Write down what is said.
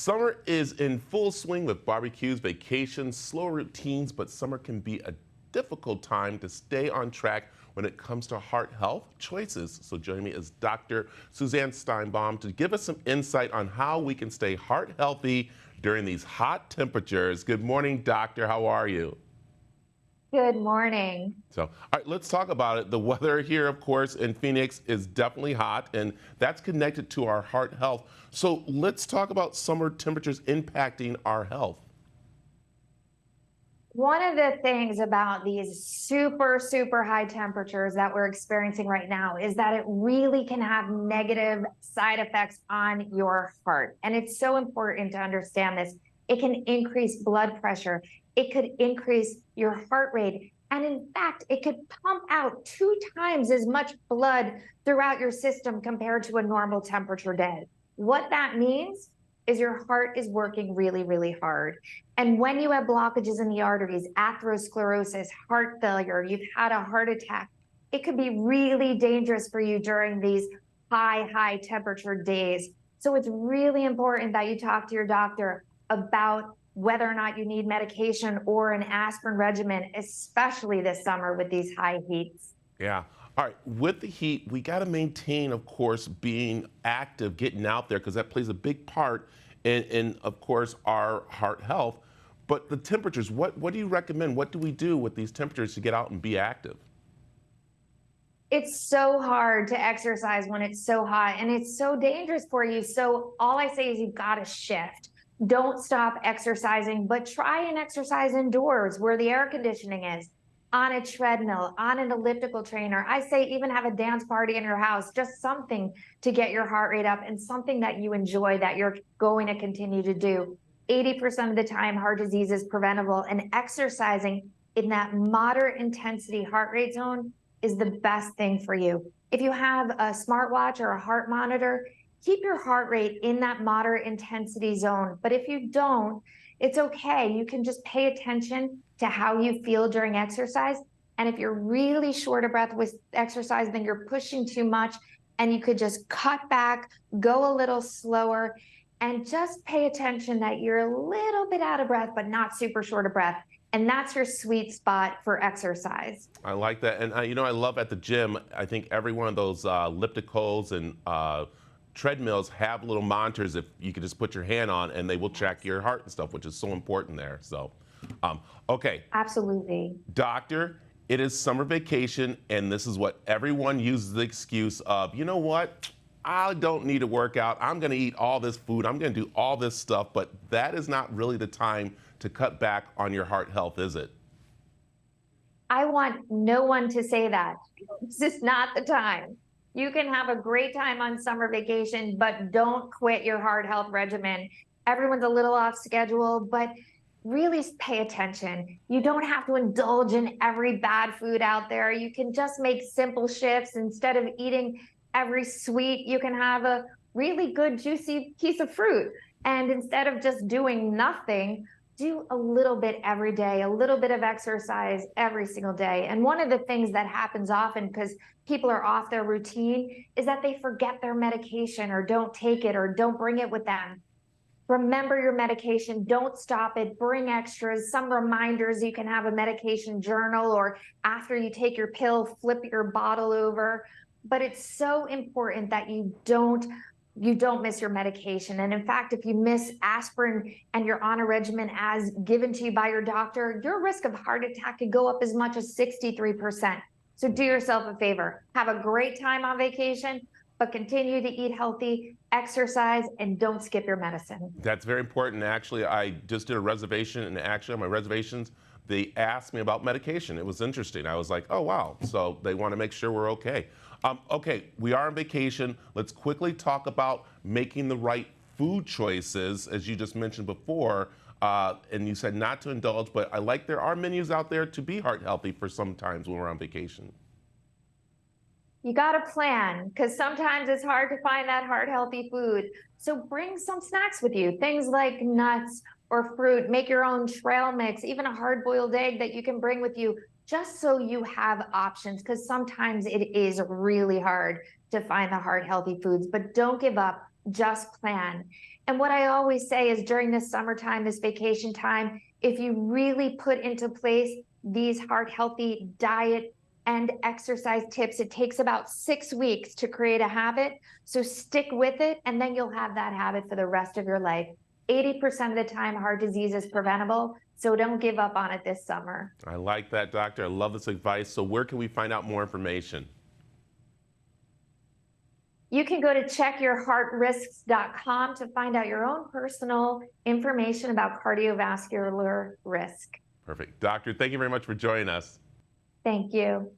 Summer is in full swing with barbecues, vacations, slow routines, but summer can be a difficult time to stay on track when it comes to heart health choices. So joining me is Dr. Suzanne Steinbaum to give us some insight on how we can stay heart healthy during these hot temperatures. Good morning, doctor. How are you? Good morning. So, all right, let's talk about it. The weather here, of course, in Phoenix is definitely hot, and that's connected to our heart health. So let's talk about summer temperatures impacting our health. One of the things about these super high temperatures that we're experiencing right now is that it really can have negative side effects on your heart. And it's so important to understand this. It can increase blood pressure. It could increase your heart rate. And in fact, it could pump out 2 times as much blood throughout your system compared to a normal temperature day. What that means is your heart is working really hard. And when you have blockages in the arteries, atherosclerosis, heart failure, you've had a heart attack, it could be really dangerous for you during these high temperature days. So it's really important that you talk to your doctor about whether or not you need medication or an aspirin regimen, especially this summer with these high heats. Yeah. All right. With the heat, we got to maintain, of course, being active, getting out there, because that plays a big part in, of course, our heart health. But the temperatures, what do you recommend? What do we do with these temperatures to get out and be active? It's so hard to exercise when it's so hot and it's so dangerous for you. So all I say is you've got to shift. Don't stop exercising, but try and exercise indoors where the air conditioning is, on a treadmill, on an elliptical trainer. I say even have a dance party in your house, just something to get your heart rate up and something that you enjoy that you're going to continue to do. 80% of the time, heart disease is preventable, and exercising in that moderate intensity heart rate zone is the best thing for you. If you have a smartwatch or a heart monitor, keep your heart rate in that moderate intensity zone. But if you don't, it's okay. You can just pay attention to how you feel during exercise. And if you're really short of breath with exercise, then you're pushing too much, and you could just cut back, go a little slower, and just pay attention that you're a little bit out of breath, but not super short of breath. And that's your sweet spot for exercise. I like that. And, I love at the gym, I think every one of those ellipticals and treadmills have little monitors if you can just put your hand on, and they will track your heart and stuff, which is so important there. So, okay. Absolutely. Doctor, it is summer vacation, and this is what everyone uses the excuse of, you know what? I don't need to work out. I'm going to eat all this food. I'm going to do all this stuff, but that is not really the time to cut back on your heart health, is it? I want no one to say that. This is not the time. You can have a great time on summer vacation, but don't quit your heart health regimen. Everyone's a little off schedule, but really pay attention. You don't have to indulge in every bad food out there. You can just make simple shifts. Instead of eating every sweet, you can have a really good juicy piece of fruit. And instead of just doing nothing, do a little bit every day, a little bit of exercise every single day. And one of the things that happens often because people are off their routine is that they forget their medication or don't take it or don't bring it with them. Remember your medication, don't stop it, bring extras, some reminders. You can have a medication journal, or after you take your pill, flip your bottle over. But it's so important that you don't miss your medication. And in fact, if you miss aspirin and you're on a regimen as given to you by your doctor, your risk of heart attack could go up as much as 63%. So do yourself a favor, have a great time on vacation, but continue to eat healthy, exercise, and don't skip your medicine. That's very important. Actually, I just did a reservation, and actually on my reservations, they asked me about medication. It was interesting. I was like, oh, wow. So they want to make sure we're okay. Okay, we are on vacation. Let's quickly talk about making the right food choices, as you just mentioned before. And you said not to indulge, but I like there are menus out there to be heart healthy for sometimes when we're on vacation. You got to plan, because sometimes it's hard to find that heart healthy food. So bring some snacks with you, things like nuts or fruit. Make your own trail mix, even a hard boiled egg that you can bring with you, just so you have options, because sometimes it is really hard to find the heart healthy foods. But don't give up, just plan. And what I always say is during this summertime, this vacation time, if you really put into place these heart healthy diet and exercise tips, it takes about 6 weeks to create a habit. So stick with it, and then you'll have that habit for the rest of your life. 80% of the time, heart disease is preventable. So don't give up on it this summer. I like that, doctor. I love this advice. So where can we find out more information? You can go to checkyourheartrisks.com to find out your own personal information about cardiovascular risk. Perfect. Doctor, thank you very much for joining us. Thank you.